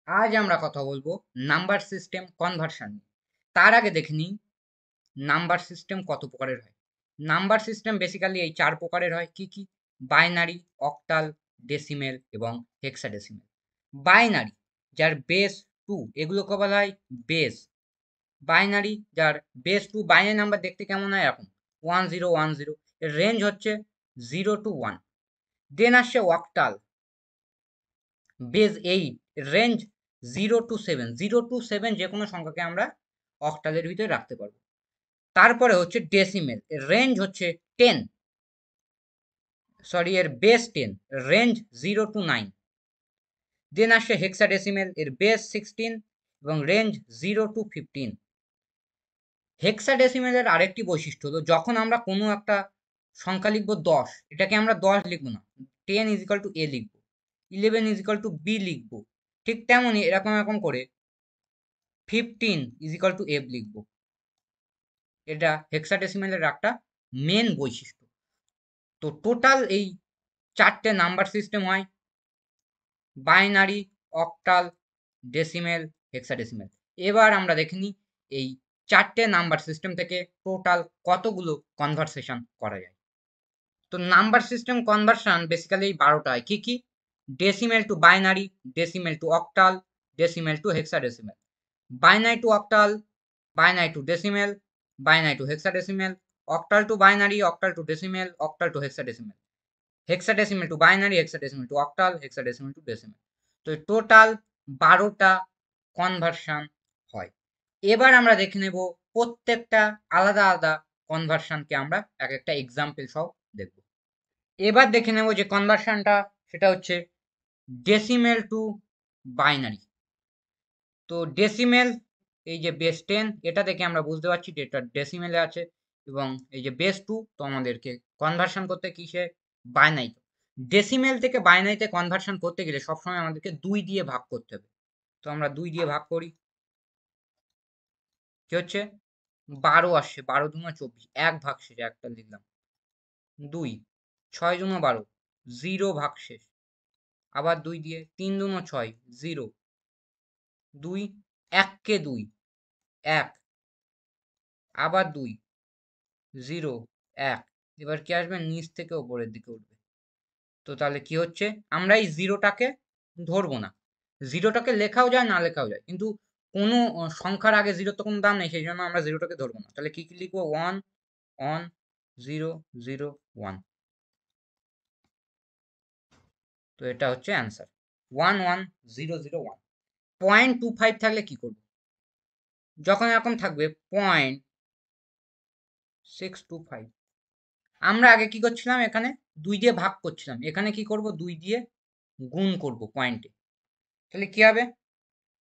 আজ আমরা কথা বলবো নাম্বার সিস্টেম কনভার্সন নিয়ে। তার আগে দেখে নিই নাম্বার সিস্টেম কত প্রকারের হয়। নাম্বার সিস্টেম বেসিক্যালি এই 4 প্রকারের হয়। কি কি? বাইনারি, অক্টাল, ডেসিমেল এবং হেক্সাডেসিমেল। বাইনারি যার বেস 2 এগুলোকে বলা হয় বেস। বাইনারি যার বেস 2 বাইনারি নাম্বার দেখতে কেমন হয়? এরকম 1010। এর রেঞ্জ হচ্ছে 0 to 1। দেন আসছে octal, base 8, range 0 to 7। 0 to 7 যে কোনো সংখ্যাকে আমরা অক্টালের ভিতরে রাখতে পারবো। তারপরে হচ্ছে ডেসিমেল, এর রেঞ্জ হচ্ছে 10, সরি এর বেস 10, রেঞ্জ 0 to 9। দেন আসছে হেক্সাডেসিমেল, এর বেস 16 এবং রেঞ্জ 0 to 15। হেক্সাডেসিমেলের আরেকটি বৈশিষ্ট্য হলো যখন আমরা কোনো একটা সংখ্যা লিখবো 10, এটাকে আমরা 10 লিখবো না, 10 ইজ ইকাল টু এ লিখবো, 11 ইজ ইকাল টু বি লিখবো। ঠিক তেমনই এরকম এরকম করে 15 ইজ ইকাল টু এফ লিখবো। এটা হেক্সাডেসিমেলের একটা মেন বৈশিষ্ট্য। তো টোটাল এই 4টে নাম্বার সিস্টেম হয়: বাইনারি, অক্টাল, ডেসিমেল, হেক্সাডেসিমেল। এবার আমরা দেখে নিই এই 4টে নাম্বার সিস্টেম থেকে টোটাল কতগুলো কনভার্সেশন করা যায়। তো নাম্বার সিস্টেম কনভার্সন বেসিক্যালি এই 12টা হয়। কি কি? Decimal two binary, decimal two octal, decimal two hexadecimal, binary two octal, binary two decimal, binary two hexadecimal, octal to binary, octal to decimal, octal to hexadecimal, hexadecimal to binary, hexadecimal to octal, hexadecimal to decimal। তো total 12টা conversion হয়। এবার আমরা দেখে নেব প্রত্যেকটা আলাদা আলাদা কনভার্সনকে আমরা এক একটা এক্সাম্পল সহ দেখব। এবার দেখে নেব যে কনভার্সনটা সেটা হচ্ছে ডেসিমেল টু বাইনারি। তো ডেসিমেল, এই যে বেস 10, এটা দেখে আমরা বুঝতে পারছি যে এটা ডেসিমেলে আছে, এবং এই যে বেস 2 তো আমাদেরকে কনভার্সন করতে কিসে? বাইনারিতে। ডেসিমেল থেকে বাইনারিতে কনভার্সন করতে গেলে সবসময় আমাদেরকে 2 দিয়ে ভাগ করতে হবে। তো আমরা 2 দিয়ে ভাগ করি, কি হচ্ছে? 12 আসছে, 12 দুগুণে 24, 1 ভাগশেষ, একটা লিখলাম। 2, 6 দুগুণে 12, 0 ভাগশেষ, আবার 2 দিয়ে, 3 দুগুণে 6, 0, 2, 1 কে 2, 1, আবার 2, 0, 1। এবার কি আসবে? নিচ থেকে ওপরের দিকে উঠবে। তো তাহলে কি হচ্ছে? আমরা এই জিরোটাকে ধরবো না। জিরোটাকে লেখাও যায়, না লেখাও যায়, কিন্তু কোনো সংখ্যার আগে জিরোর তো কোনো দাম নেই, সেই জন্য আমরা জিরোটাকে ধরবো না। তাহলে কি কি লিখবো? 1 1 0 0 1। তো এটা হচ্ছে অ্যান্সার, 1 1 0 0 1। 0.25 থাকলে কি করবো? যখন এরকম থাকবে 0.625, আমরা আগে কি করছিলাম? এখানে 2 দিয়ে ভাগ করছিলাম, এখানে কি করব? 2 দিয়ে গুণ করব পয়েন্টে। তাহলে কি হবে?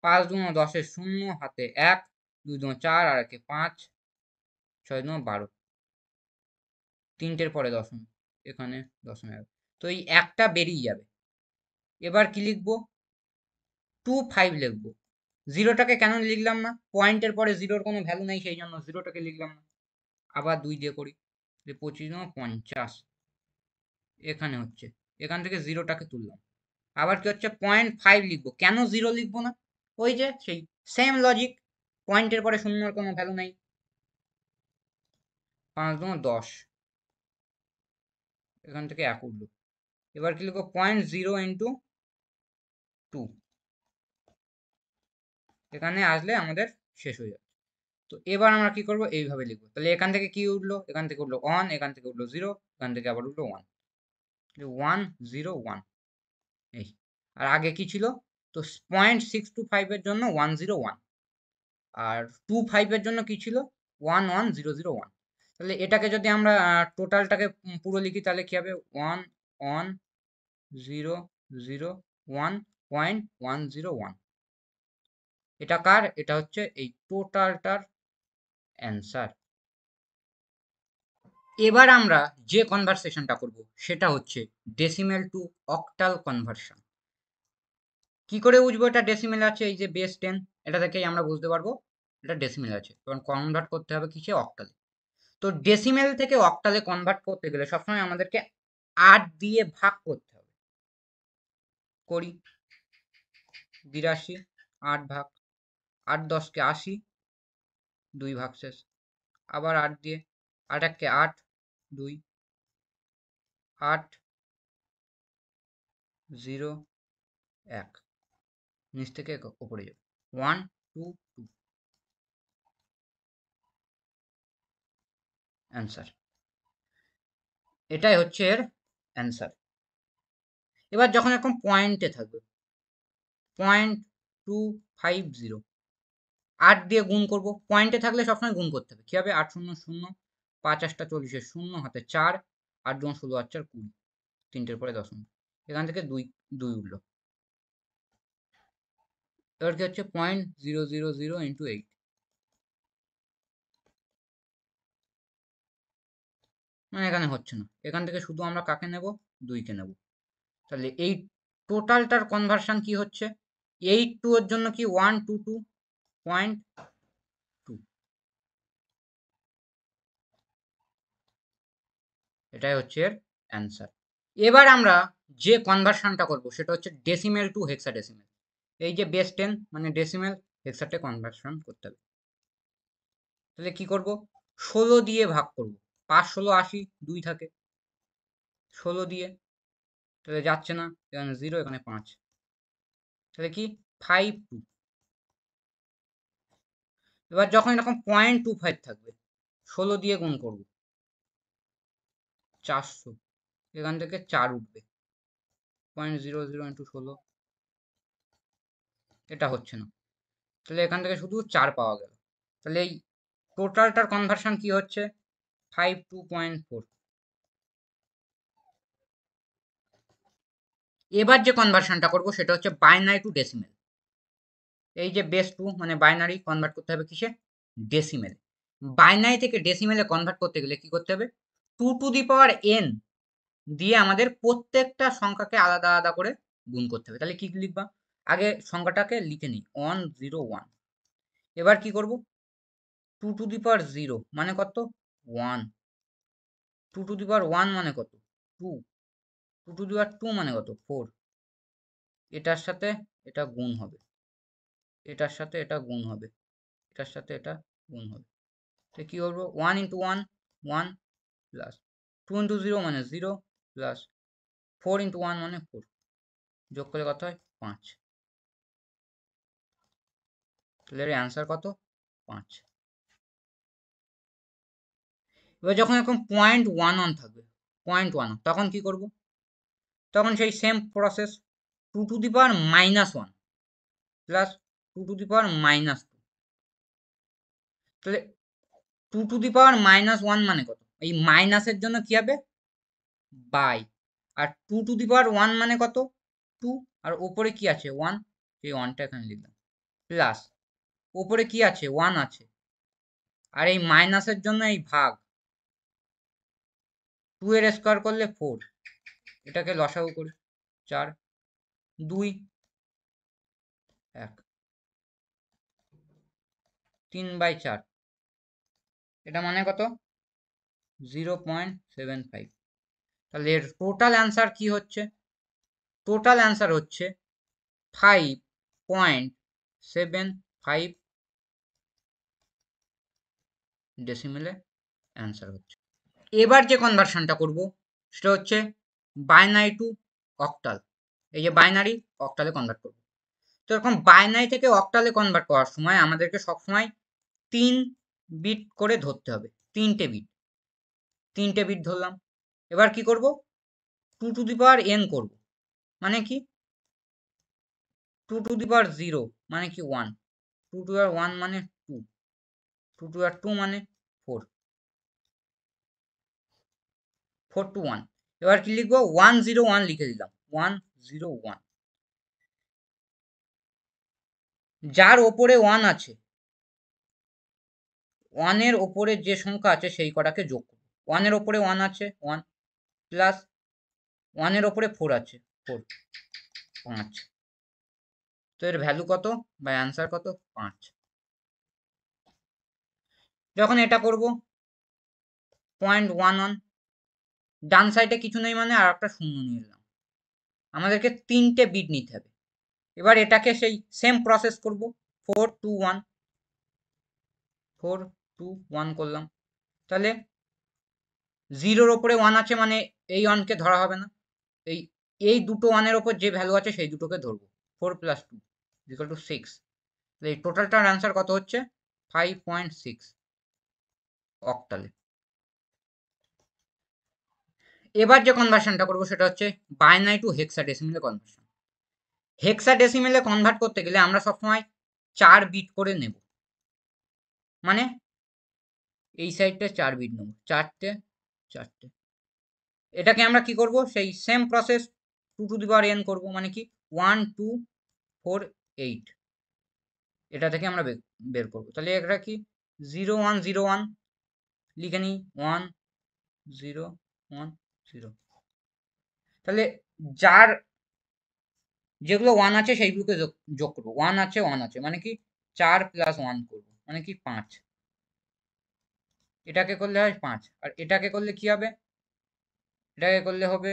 5 দুগুণ 10, 0 হাতে 1, 2 দুগুণ 4 আর 1 5, 6 দুগুণ 12, তিনটের পরে দশমিক, এখানে দশমিক। তো এই একটা বেরিয়ে যাবে। এবার কি লিখবো? 25 লিখবো। জিরোটাকে কেন লিখলাম না? পয়েন্টের পরে জিরোর কোনো ভ্যালু নেই, সেই জন্য জিরোটাকে লিখলাম না। আবার 2 দিয়ে করি, 25 দুগুণ 50, এখানে হচ্ছে, এখান থেকে জিরোটাকে তুললাম। আবার কি হচ্ছে? 0.5 লিখবো। কেন জিরো লিখবো না? ওই যে সেই সেম লজিক, পয়েন্টের পরে শূন্যর কোনো ভ্যালু নেই। 5 দুগুণ 10, এখান থেকে 1 উঠলো। এবার কি লিখবো? 0.0 ইন্টু 2, এখানে আসলে আমাদের শেষ হয়ে যাবে। তো এবার আমরা কি করব? এইভাবে লিখবো। তাহলে এখান থেকে কি উঠলো? এখান থেকে উঠলো 1, এখান থেকে উঠলো 0, এখান থেকে আবার উঠলো 1, 1 0 1। এই, আর আগে কি ছিল? তো 0.625 এর জন্য 101, আর 25 এর জন্য কি ছিল? 11001। তাহলে এটাকে যদি আমরা টোটালটাকে পুরো লিখি তাহলে কি হবে? 1 1 0 0 1.101। এটা কার? এটা হচ্ছে এই টোটালটার অ্যান্সার। এবার আমরা যে কনভার্সেশনটা করব সেটা হচ্ছে ডেসিমেল টু অক্টাল কনভার্সন। কি করে বুঝবো এটা ডেসিমেল আছে? এই যে বেস 10, এটা থেকেই আমরা বুঝতে পারবো এটা ডেসিমেল আছে, কারণ কনভার্ট করতে হবে কিসে? অক্টালে। তো ডেসিমেল থেকে অক্টালে কনভার্ট করতে গেলে সবসময় আমাদেরকে 8 দিয়ে ভাগ করতে হবে। করি, 82, 8 ভাগ, 8 10 কে 80, 2 ভাগ শেষ। আবার 8 দিয়ে, 8 1 কে 8, 2, 8 0 1, নিচ থেকে উপরে যাবে 1 2 2, অ্যান্সার। এটাই হচ্ছে এর অ্যান্সার। এবার যখন এরকম পয়েন্টে থাকবে 0.250, 8 দিয়ে গুণ করব, পয়েন্টে থাকলে সবসময় গুণ করতে হবে। কি হবে? 8 0 0, 5 8 40 0, হাতে 4, 8 2 16 8 4 20, তিনটের পরে দশমিক, এখান থেকে 2 2 উঠলো। এবার কি হচ্ছে 0.000 ইন্টু 8, মানে এখানে হচ্ছে না। এখান থেকে শুধু আমরা কাকে নেব? 2 কে নেব। তাহলে এই টোটালটার কনভার্সন কি হচ্ছে? 8 2 এর জন্য কি 122.2, এটাই হচ্ছে এর অ্যান্সার। এবার আমরা যে কনভার্সনটা করব সেটা হচ্ছে ডেসিমেল টু হেক্সাডেসিমেল। এই যে বেস 10 মানে ডেসিমেল, হেক্সাটে কনভার্সন করতে হবে। তাহলে কি করব? 16 দিয়ে ভাগ করব। 5 16 80, 2 থাকে 16 দিয়ে, তাহলে যাচ্ছে না, এখানে 0 এখানে 5, তাহলে কি 52। এবার যখন এরকম 0.25 থাকবে 16 দিয়ে গুণ করব, 400, এখান থেকে 4 উঠবে, 0.00 ইন্টু 16, এটা হচ্ছে না। তাহলে এখান থেকে শুধু 4 পাওয়া গেল। তাহলে এই টোটালটার কনভার্সন কি হচ্ছে? 52.4। এবার যে কনভার্সনটা করব সেটা হচ্ছে বাইনারি টু ডেসিমেল। এই যে বেস 2 মানে বাইনারি কনভার্ট করতে হবে কিসে? ডেসিমেল। বাইনারি থেকে ডেসিমেলে কনভার্ট করতে গেলে কি করতে হবে? 2 টু দি পাওয়ার n দিয়ে আমাদের প্রত্যেকটা সংখ্যাকে আলাদা আলাদা করে গুণ করতে হবে। তাহলে কি লিখবা? আগে সংখ্যাটাকে লিখে নিই 101। এবার কি করব? 2 টু দি পাওয়ার 0 মানে কত? 1। 2 টু দি পাওয়ার 1 মানে কত? 2। 2 টু দি পাওয়ার 2 মানে কত? 4। এটার সাথে এটা গুণ হবে, এটার সাথে এটা গুণ হবে, এটার সাথে এটা গুণ হবে। তো কি করবো? 1 ইন্টু 1 1, প্লাস 2 ইন্টু 0 মানে 0, প্লাস 4 ইন্টু 1 মানে 4, যোগ করলে কত হয়? 5। তাহলে এর অ্যান্সার কত? 5। এবার যখন এরকম 0.11 থাকবে, 0.1, তখন কি করব? তখন সেই same process, 2 to the power -1 plus 2 to the power -2। তাহলে 2 টু দি পাওয়ার -1 মানে কত? এই মাইনাসের জন্য কি হবে? By. R 2 to the power 1 মানে কত? 2। আর ওপরে কি আছে? 1, এই 1টা এখানে লিখলাম, প্লাস ওপরে কি আছে? 1 আছে, আর এই মাইনাসের জন্য এই ভাগ, 2 এর স্কোয়ার করলে 4, এটাকে লসাগু করি, 4 2 1, 3/4, এটা মানে কত? 0.75। তাহলে এর টোটাল অ্যান্সার কি হচ্ছে? টোটাল অ্যান্সার হচ্ছে 5.75 ডেসিমেলে অ্যান্সার হচ্ছে। এবার যে কনভার্সনটা করব সেটা হচ্ছে বাইনারি টু অক্টাল। এই যে বাইনারি অক্টালে কনভার্ট করব। তো এরকম বাইনারি থেকে অক্টালে কনভার্ট করার সময় আমাদেরকে সবসময় 3 বিট করে ধরতে হবে, 3টে বিট ধরলাম। এবার কি করব? 2 টু দি পাওয়ার n করব, মানে কি 2 টু দি পাওয়ার 0 মানে কি 1, 2 টু দি পাওয়ার 1 মানে 2, 2 টু দি পাওয়ার 2 মানে 4, 4 টু 1। এবার কি লিখবো? 101 লিখে দিলাম, 101। যার ওপরে 1 আছে, 1 এর ওপরে যে সংখ্যা আছে সেই কটাকে যোগ করব। 1 এর ওপরে 1 আছে 1, প্লাস 1 এর ওপরে 4 আছে 4, 5। তো এর ভ্যালু কত বা অ্যান্সার কত? 5। যখন এটা করব 0.11, ডান সাইডে কিছু নেই মানে আর একটা শূন্য নিয়ে নিলাম। আমাদেরকে 3টে বিট নিতে হবে, এবার এটাকে সেই সেম প্রসেস করব, 4 2 1, 4 2 1 করলাম। তাহলে 0-র ওপরে 1 আছে মানে এই 1কে ধরা হবে না, এই এই দুটো 1-এর ওপর যে ভ্যালু আছে সেই দুটোকে ধরবো। 4 + 2 = 6। এই টোটালটার অ্যান্সার কত হচ্ছে? 5.6 অক্টালে। এবার যে কনভার্সনটা করবো সেটা হচ্ছে বাইনারি টু হেক্সাডেসিমেলে কনভার্সন। হেক্সাডেসিমেলে কনভার্ট করতে গেলে আমরা সবসময় 4 বিট করে নেব, মানে এই সাইডটা 4 বিট নেব, 4টে 4টে। এটাকে আমরা কি করব, সেই সেম প্রসেস 2n করব, মানে কি 1 2 4 8, এটা থেকে আমরা বের করব। তাহলে এটা কি 0 1 0 1 লিখে নিই, 1 0 1 0। তাহলে যার যেগুলো 1 আছে সেইগুলোকে যোগ করবো, 1 আছে 1 আছে মানে কি 4 + 1 করবো, মানে কি 5। এটাকে করলে হয় 5, আর এটাকে করলে কি হবে, এটাকে করলে হবে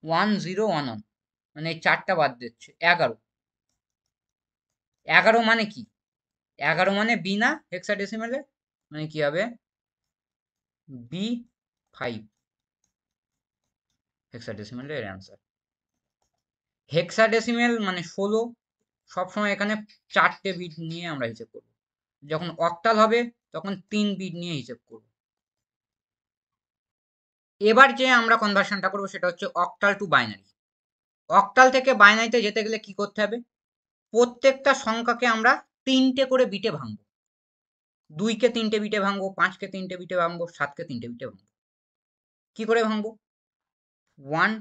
1 0 1 1, মানে এই 4টা বাদ দিচ্ছে 11। 11 মানে কি, 11 মানে বি না হেক্সাডেসিমেলে, মানে কি হবে B5 হেক্সাডেসিমেলের এর অ্যান্সার। হেক্সাডেসিমেল মানে 16, সবসময় এখানে 4টে বিট নিয়ে আমরা হিসেব করব। যখন অক্টাল হবে তখন 3 বিট নিয়ে হিসেব করব। এবার যে আমরা কনভার্সনটা করবো সেটা হচ্ছে অক্টাল টু বাইনারি। অক্টাল থেকে বাইনারিতে যেতে গেলে কি করতে হবে, প্রত্যেকটা সংখ্যাকে আমরা 3টে করে বিটে ভাঙবো। 2কে 3টে বিটে ভাঙবো, 5কে 3টে বিটে ভাঙবো, 7কে 3টে বিটে ভাঙবো। কি করে ভাঙবো, 1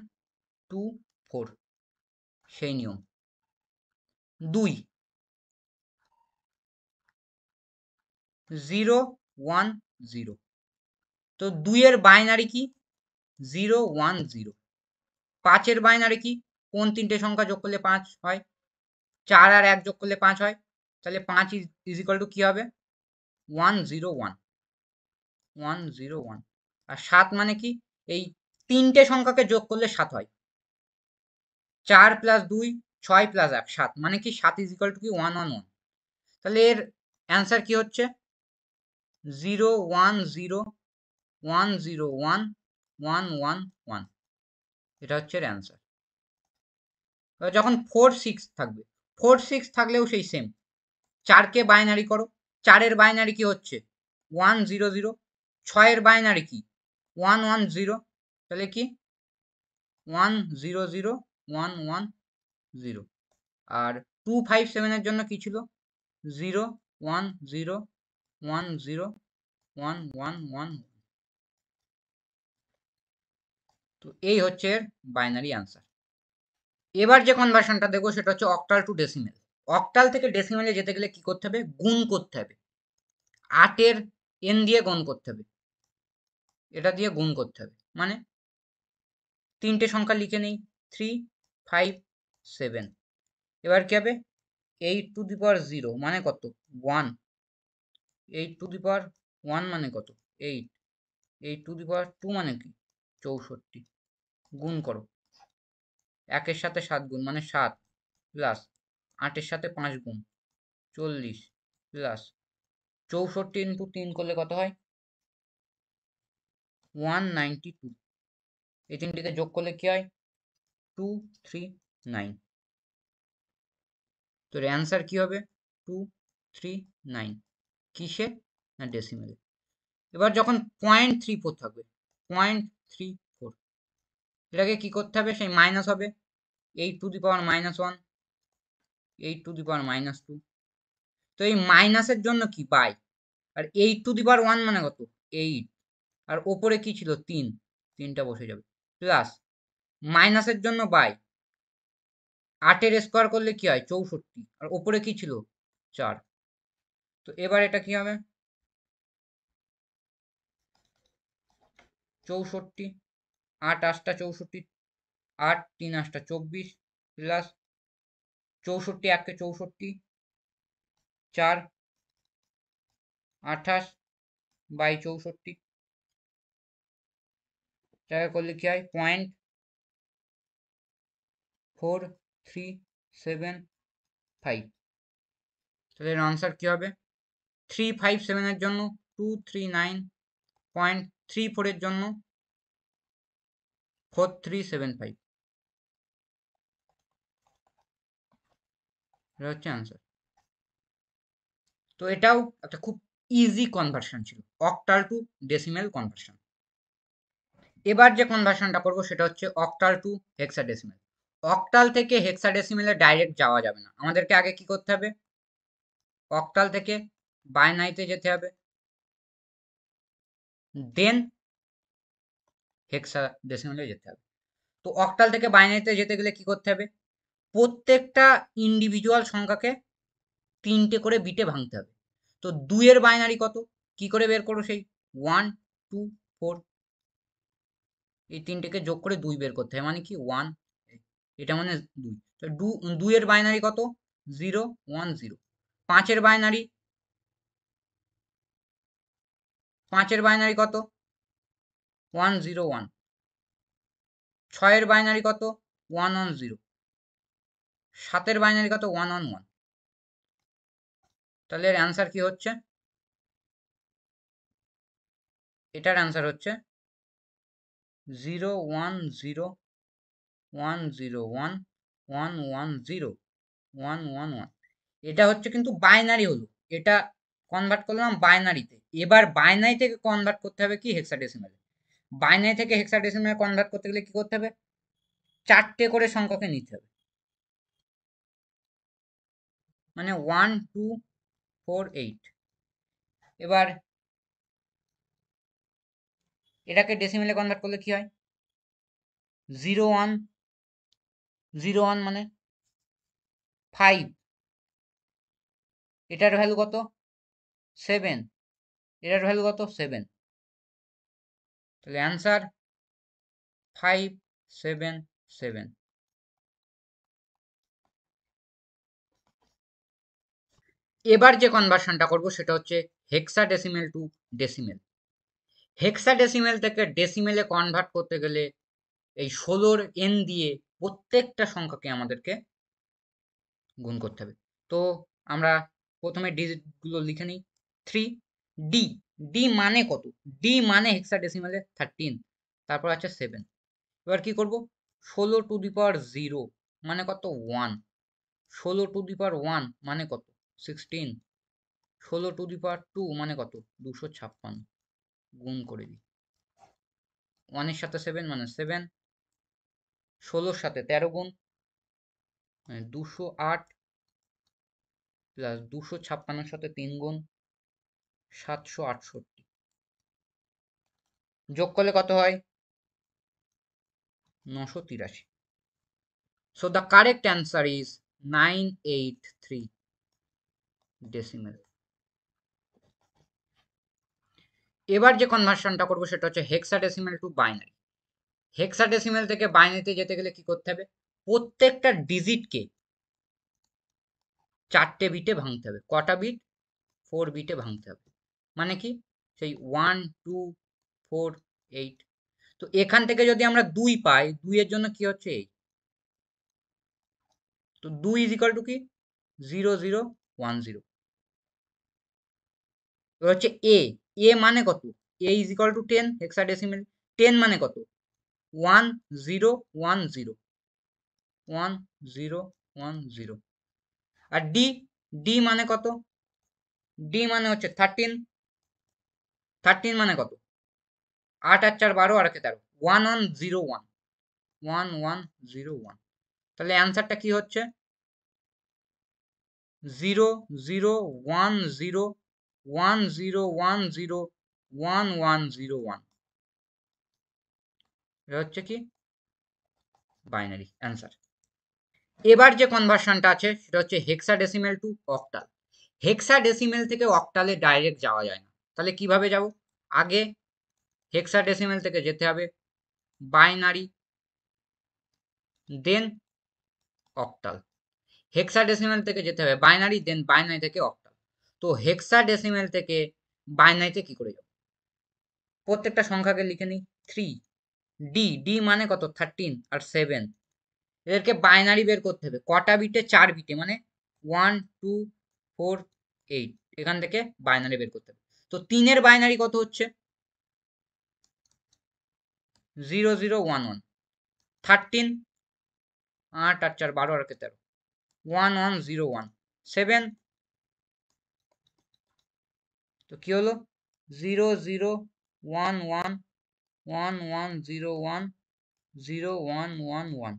2 4 সেই নিয়ম। 2 0 1 0, তো 2-এর বাইনারি কি 0 1 0। 5-এর বাইনারি কি, কোন 3টে সংখ্যা যোগ করলে 5 হয়, 4 আর 1 যোগ করলে 5 হয়, তাহলে 5 ইজ টু কি হবে 1 0 1 1 0 1। আর 7 মানে কি, এই 3টে সংখ্যাকে যোগ করলে 7 হয়, 4 + 2 6 + 1 7, মানে কি 7 টু কি 1 1 1। তাহলে এর অ্যান্সার কি হচ্ছে 0 1 0 1 0 1 1 1 1, এটা হচ্ছে এর অ্যান্সার। যখন 4 6 থাকবে, 4 6 থাকলেও সেই সেম, 4কে বাইনারি করো, 4-এর বাইনারি কি হচ্ছে 1 0 0, 6-এর বাইনারি কি 1 1 0, তাহলে কি 1 0 0 1 1 0। আর 2 5 7-এর জন্য কি ছিল 0 1 0 1 0 1 1 1। তো এই হচ্ছে এর বাইনারি আনসার। এবার যে কনভার্সনটা দেখবো সেটা হচ্ছে অক্টাল টু ডেসিমেল। অক্টাল থেকে ডেসিমেলে যেতে গেলে কি করতে হবে, গুণ করতে হবে, 8-এর n দিয়ে গুণ করতে হবে, এটা দিয়ে গুণ করতে হবে, মানে 3টে সংখ্যা লিখে নেই 3 5 7। এবার কি হবে 8 টু দি পাওয়ার 0 মানে কত 1, 8 টু দি পাওয়ার 1 মানে কত 8, 8 টু দি পাওয়ার 2 মানে কি 64। গুণ করো, 1-এর সাথে 7 গুণ মানে 7, প্লাস 8-এর সাথে 5 গুণ 40, প্লাস 64 ইন্টু 3 করলে কত হয় 192। এই তিনটিকে যোগ করলে কি হয় 239। তোর অ্যান্সার কি হবে 239, কিসে না ডেসিমেলে। এবার যখন 0.34 থাকবে, 0.34, এটাকে কি করতে হবে, সেই মাইনাস হবে 8 two the power -1, 8 two the power -2। তো এই মাইনাসের জন্য কি by, R 8 two the power 1 মানে কত 8, আর ওপরে কি ছিল 3, 3টা বসে যাবে, প্লাস মাইনাসের জন্য বাই, 8-এর স্কোয়ার করলে কি হয় 64, আর ওপরে কি ছিল 4। তো এবার এটা কি হবে 64, 8 8টা 64, 8 3 8টা 24, প্লাস 64 1 কে 64, 4 28 বাই 64, এটাকে করলে কি হয় 4375। তাহলে এর আনসার কি হবে? 357 এর জন্য 239.34 এর জন্য 4375, এটা হচ্ছে আনসার। তো এটাও একটা খুব ইজি কনভার্সন ছিল, অক্টাল টু ডেসিমেল কনভার্সন। এবার যে কনভার্সনটা করব সেটা হচ্ছে অক্টাল টু হেক্সাডেসিমেল। অক্টাল থেকে হেক্সাডেসিমেলে ডাইরেক্ট যাওয়া যাবে না, আমাদেরকে আগে কি করতে হবে? অক্টাল থেকে বাইনারিতে যেতে হবে, দেন হেক্সাডেসিমেলে যেতে হবে। তো অক্টাল থেকে বাইনারিতে যেতে গেলে কি করতে হবে? প্রত্যেকটা ইন্ডিভিজুয়াল সংখ্যাকে 3টে করে বিটে ভাঙতে হবে। তো 2 এর বাইনারি কত? কি করে বের করো? সেই 1 2 4, এই 3টেকে যোগ করে 2 বের করতে হবে, মানে কি 1, এটা মানে 2। তো 2 এর বাইনারি কত? 0 1 0। 5 এর বাইনারি কত? 1 0 1। 6 এর বাইনারি কত? 1 1 0। 7 এর বাইনারি কত? 1 1 1। তাহলে এর অ্যান্সার কি হচ্ছে? এটার অ্যান্সার হচ্ছে 0 1 0 1 0 1 1 1 0 1 1 1। এটা হচ্ছে কিন্তু বাইনারি হলো, এটা কনভার্ট করলাম বাইনারিতে। এবার বাইনারি থেকে কনভার্ট করতে হবে কি হেক্সাডেসিমালে। বাইনারি থেকে হেক্সাডেসিমালে কনভার্ট করতে গেলে কি করতে হবে? 4টে করে সংখ্যাকে নিতে হবে, মানে 1 2 4 8। এবার এটাকে ডেসিমেলে কনভার্ট করলে কি হয়? 0 1 0 1 মানে 5, এটার ভ্যালু কত? 7, এটার ভ্যালু কত? 7। তাহলে অ্যান্সার 5 7 7। এবার যে কনভার্সনটা করব সেটা হচ্ছে হেক্সাডেসিমেল টু ডেসিমেল। হেক্সাডেসিমেল থেকে ডেসিমেলে কনভার্ট করতে গেলে এই 16 n দিয়ে প্রত্যেকটা সংখ্যাকে আমাদেরকে গুণ করতে হবে। তো আমরা প্রথমে ডিজিটগুলো লিখে নিই। 3 ডি, ডি মানে কত? ডি মানে হেক্সাডেসিমেলে 13, তারপর আছে 7। এবার কি করব? 16 টু দি পাওয়ার 0 মানে কত? 1। 16 টু দি পাওয়ার 1 মানে কত? 16। 16 টু দি পাওয়ার 2 মানে কত? 256। গুণ করে দিই, 1 এর সাথে 7 মানে 7, 16 সাথে 13 গুণ মানে 208, প্লাস 256 সাথে 3 গুণ 768, যোগ করলে কত হয়? 983। So the correct answer is 983 decimal. এবার যে কনভার্সনটা করবো সেটা হচ্ছে হেক্সাডেসিমেল টু বাইনারি। হেক্সাডেসিমেল থেকে বাইনারিতে যেতে গেলে কি করতে হবে? প্রত্যেকটা ডিজিটকে 4টে বিটে ভাঙতে হবে। কটা বিট? 4 বিটে ভাঙতে হবে, মানে কি সেই 1 2 4 8। তো এখান থেকে যদি আমরা 2 পাই, 2 এর জন্য কি হচ্ছে? 8। তো 2 ইজ ইকাল টু কি? 0 0 1 0। এবার হচ্ছে এ, এ মানে কত? এ ইজ ইকাল টু 10 হেক্সাডেসিমেল। 10 মানে কত? 1 0 1 0 1 0 1 0। আর ডি, ডি মানে কত? ডি মানে হচ্ছে 13। 13 মানে কত? 8 আর 4 12 আর 13, 1 1 0 1 1 1 0 1। তাহলে অ্যান্সারটা কি হচ্ছে? 0 0 1 0 1 0 1 0 1 1 0 1। এটা হচ্ছে কি বাইনারি অ্যান্সার। এবার যে কনভার্সনটা আছে সেটা হচ্ছে হেক্সাডেসিমেল টু অক্টাল। হেক্সাডেসিমেল থেকে অক্টালে ডাইরেক্ট যাওয়া যায় না, তাহলে কিভাবে যাব? আগে হেক্সাডেসিমেল থেকে যেতে হবে বাইনারি, দেন অক্টাল। হেক্সাডেসিমেল থেকে যেতে হবে বাইনারি, দেন বাইনারি থেকে অক্টাল। তো হেক্সাডেসিমেল থেকে বাইনারিতে কি করে যাব? প্রত্যেকটা সংখ্যাকে লিখে নিই। 3 ডি, ডি মানে কত? 13 আর 7। এদেরকে বাইনারি বের করতে হবে। কটা বিটে? 4 বিটে, মানে 1 2 4 8। এখান থেকে বাইনারি বের করতে হবে। তো 3 এর বাইনারি কত হচ্ছে? 0 0 1 1। 13 8 আর 4 12 আর 13 1 1 0 1 7। তো কি হলো? 0 0 1 1 1 1 0 1 0 1 1 1।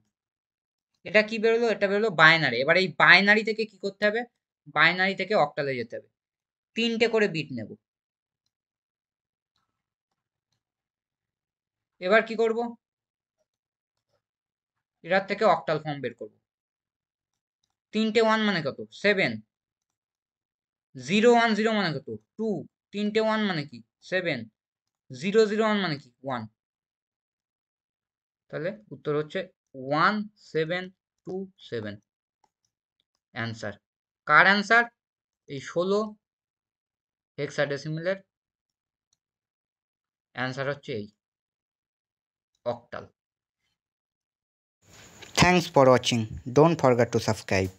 এটা কি বেরোলো? এটা বেরোলো বাইনারি। এবার এই বাইনারি থেকে কি করতে হবে? বাইনারি থেকে অক্টালে যেতে হবে। 3টে করে বিট নেব। এবার কি করব? এটার থেকে অক্টাল ফর্ম বের করব। 3টে 1 মানে কত? 7। 0 1 0 মানে কত? 2। 3টে 1 মানে কি? 7। 0 0 1 মানে কি? 1। তাহলে উত্তর হচ্ছে 1727। অ্যান্সার। কার অ্যান্সার? এই 16 হেক্সাডেসিমেলের অ্যান্সার হচ্ছে এই octal. Thanks for watching. Don't forget to subscribe.